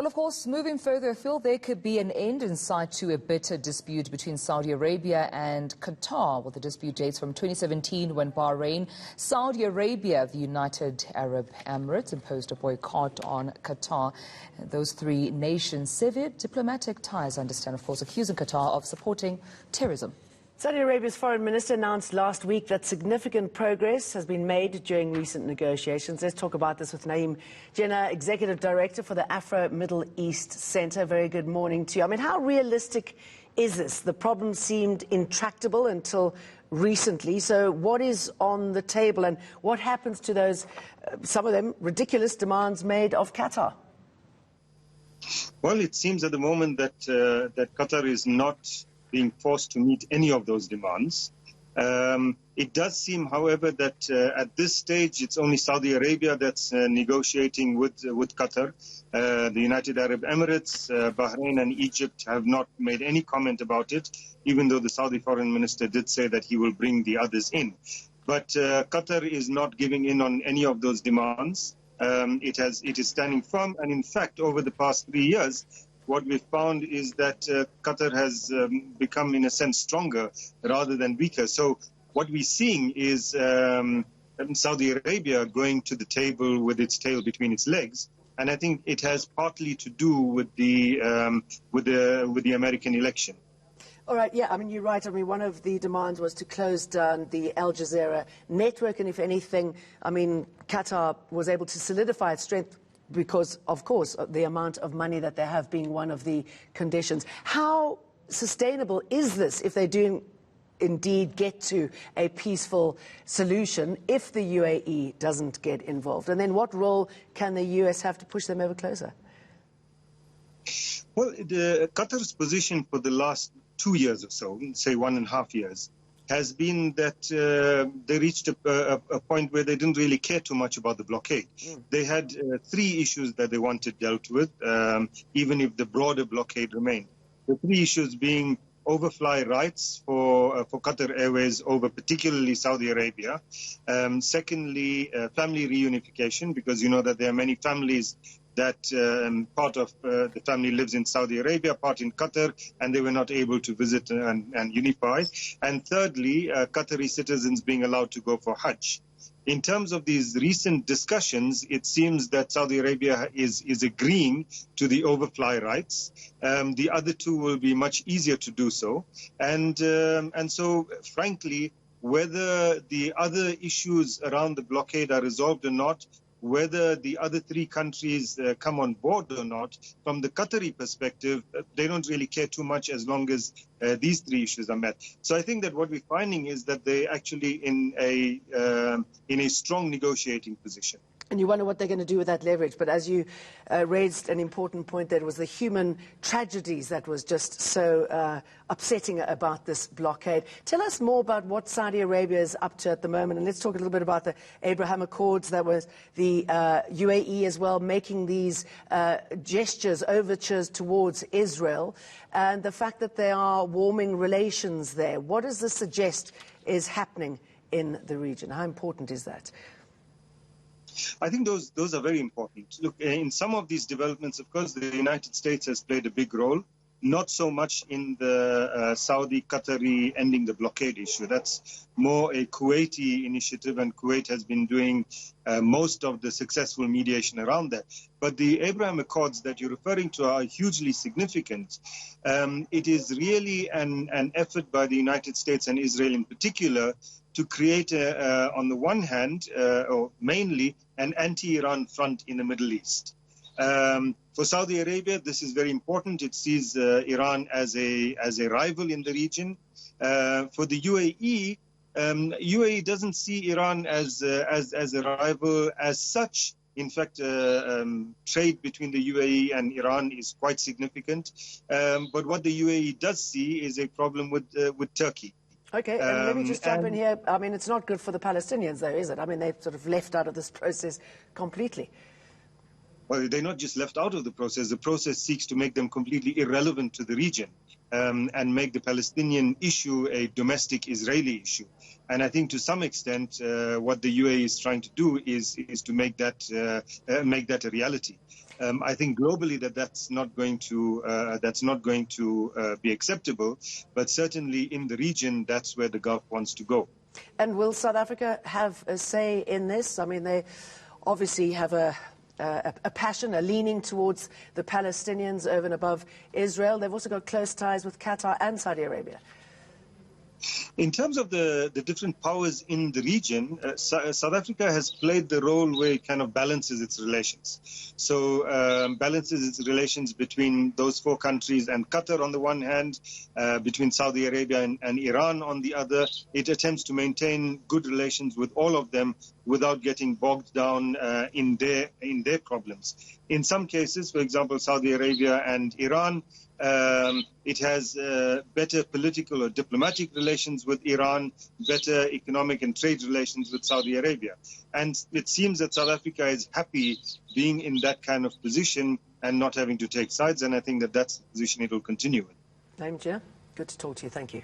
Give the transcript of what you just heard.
Well, of course, moving further afield, there could be an end in sight to a bitter dispute between Saudi Arabia and Qatar. Well, the dispute dates from 2017 when Bahrain, Saudi Arabia, the United Arab Emirates imposed a boycott on Qatar. Those three nations severed diplomatic ties, I understand, of course, accusing Qatar of supporting terrorism. Saudi Arabia's foreign minister announced last week that significant progress has been made during recent negotiations. Let's talk about this with Naeem Jeenah, Executive Director for the Afro-Middle East Centre. Very good morning to you. I mean, how realistic is this? The problem seemed intractable until recently. So what is on the table and what happens to those, some of them, ridiculous demands made of Qatar? Well, it seems at the moment that Qatar is not being forced to meet any of those demands. It does seem, however, that at this stage it's only Saudi Arabia that's negotiating with Qatar. The United Arab Emirates, Bahrain and Egypt have not made any comment about it, even though the Saudi foreign minister did say that he will bring the others in. But Qatar is not giving in on any of those demands. It is standing firm, and in fact, over the past 3 years, what we've found is that Qatar has become, in a sense, stronger rather than weaker. So what we're seeing is Saudi Arabia going to the table with its tail between its legs, and I think it has partly to do with the American election. All right, yeah, I mean, you're right. I mean, one of the demands was to close down the Al Jazeera network, and if anything, I mean, Qatar was able to solidify its strength because, of course, the amount of money that they have being one of the conditions. How sustainable is this if they do indeed get to a peaceful solution if the UAE doesn't get involved? And then what role can the US have to push them ever closer? Well, Qatar's position for the last 2 years or so, say 1.5 years, has been that they reached a point where they didn't really care too much about the blockade. They had 3 issues that they wanted dealt with, even if the broader blockade remained. The 3 issues being overfly rights for Qatar Airways over particularly Saudi Arabia. Secondly, family reunification, because you know that there are many families that part of the family lives in Saudi Arabia, part in Qatar, and they were not able to visit and unify. And thirdly, Qatari citizens being allowed to go for Hajj. In terms of these recent discussions, it seems that Saudi Arabia is agreeing to the overfly rights. The other 2 will be much easier to do so. And so, frankly, whether the other issues around the blockade are resolved or not, whether the other 3 countries come on board or not, from the Qatari perspective, they don't really care too much as long as these 3 issues are met. So I think that what we're finding is that they're actually in a strong negotiating position. And you wonder what they're going to do with that leverage. But as you raised an important point, there was the human tragedies that was just so upsetting about this blockade. Tell us more about what Saudi Arabia is up to at the moment. And let's talk a little bit about the Abraham Accords. That was the UAE as well, making these gestures, overtures towards Israel. And the fact that there are warming relations there. What does this suggest is happening in the region? How important is that? I think those are very important. Look, in some of these developments, of course, the United States has played a big role, not so much in the Saudi-Qatari ending the blockade issue. That's more a Kuwaiti initiative, and Kuwait has been doing most of the successful mediation around that. But the Abraham Accords that you're referring to are hugely significant. It is really an effort by the United States and Israel in particular to create, on the one hand, or mainly, an anti-Iran front in the Middle East. For Saudi Arabia, this is very important. It sees Iran as a rival in the region. For the UAE, UAE doesn't see Iran as a rival as such. In fact, trade between the UAE and Iran is quite significant. But what the UAE does see is a problem with Turkey. Okay, and let me just jump in here. I mean, it's not good for the Palestinians, though, is it? I mean, they've sort of left out of this process completely. Well, they're not just left out of the process. The process seeks to make them completely irrelevant to the region and make the Palestinian issue a domestic Israeli issue. And I think to some extent, what the UAE is trying to do is to make that a reality. I think globally that's not going to be acceptable, but certainly in the region, that's where the Gulf wants to go. And will South Africa have a say in this? I mean, they obviously have a passion, a leaning towards the Palestinians over and above Israel. They've also got close ties with Qatar and Saudi Arabia. In terms of the different powers in the region, South Africa has played the role where it kind of balances its relations. So balances its relations between those four countries and Qatar on the one hand, between Saudi Arabia and Iran on the other. It attempts to maintain good relations with all of them without getting bogged down in their problems. In some cases, for example, Saudi Arabia and Iran, it has better political or diplomatic relations with Iran, better economic and trade relations with Saudi Arabia. And it seems that South Africa is happy being in that kind of position and not having to take sides, and I think that that's the position it will continue with. Naeem Jeenah, good to talk to you. Thank you.